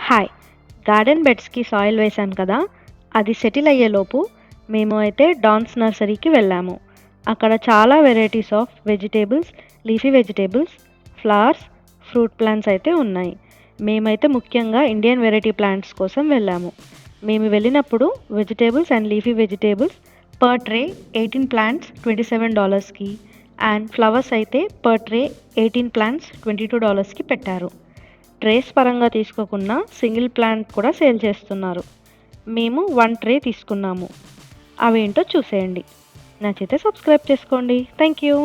Hi! Garden బెడ్స్‌కి soil వేశాను కదా! అది సెటిల్ అయ్యేలోపు మేము అయితే డాన్స్ నర్సరీకి వెళ్ళాము. అక్కడ చాలా varieties of vegetables, leafy vegetables, flowers, fruit plants అయితే ఉన్నాయి. మేమైతే ముఖ్యంగా ఇండియన్ వెరైటీ ప్లాంట్స్ కోసం వెళ్ళాము. మేము వెళ్ళినప్పుడు vegetables and leafy vegetables per tray 18 plants $27కి అండ్ ఫ్లవర్స్ అయితే పర్ ట్రే 18 ప్లాంట్స్ $22కి పెట్టారు. ట్రేస్ పరంగా తీసుకోకున్నా సింగిల్ ప్లాంట్ కూడా సేల్ చేస్తున్నారు. మేము 1 ట్రే తీసుకున్నాము. అవేంటో చూసేయండి. నచ్చితే సబ్స్క్రైబ్ చేసుకోండి. Thank you.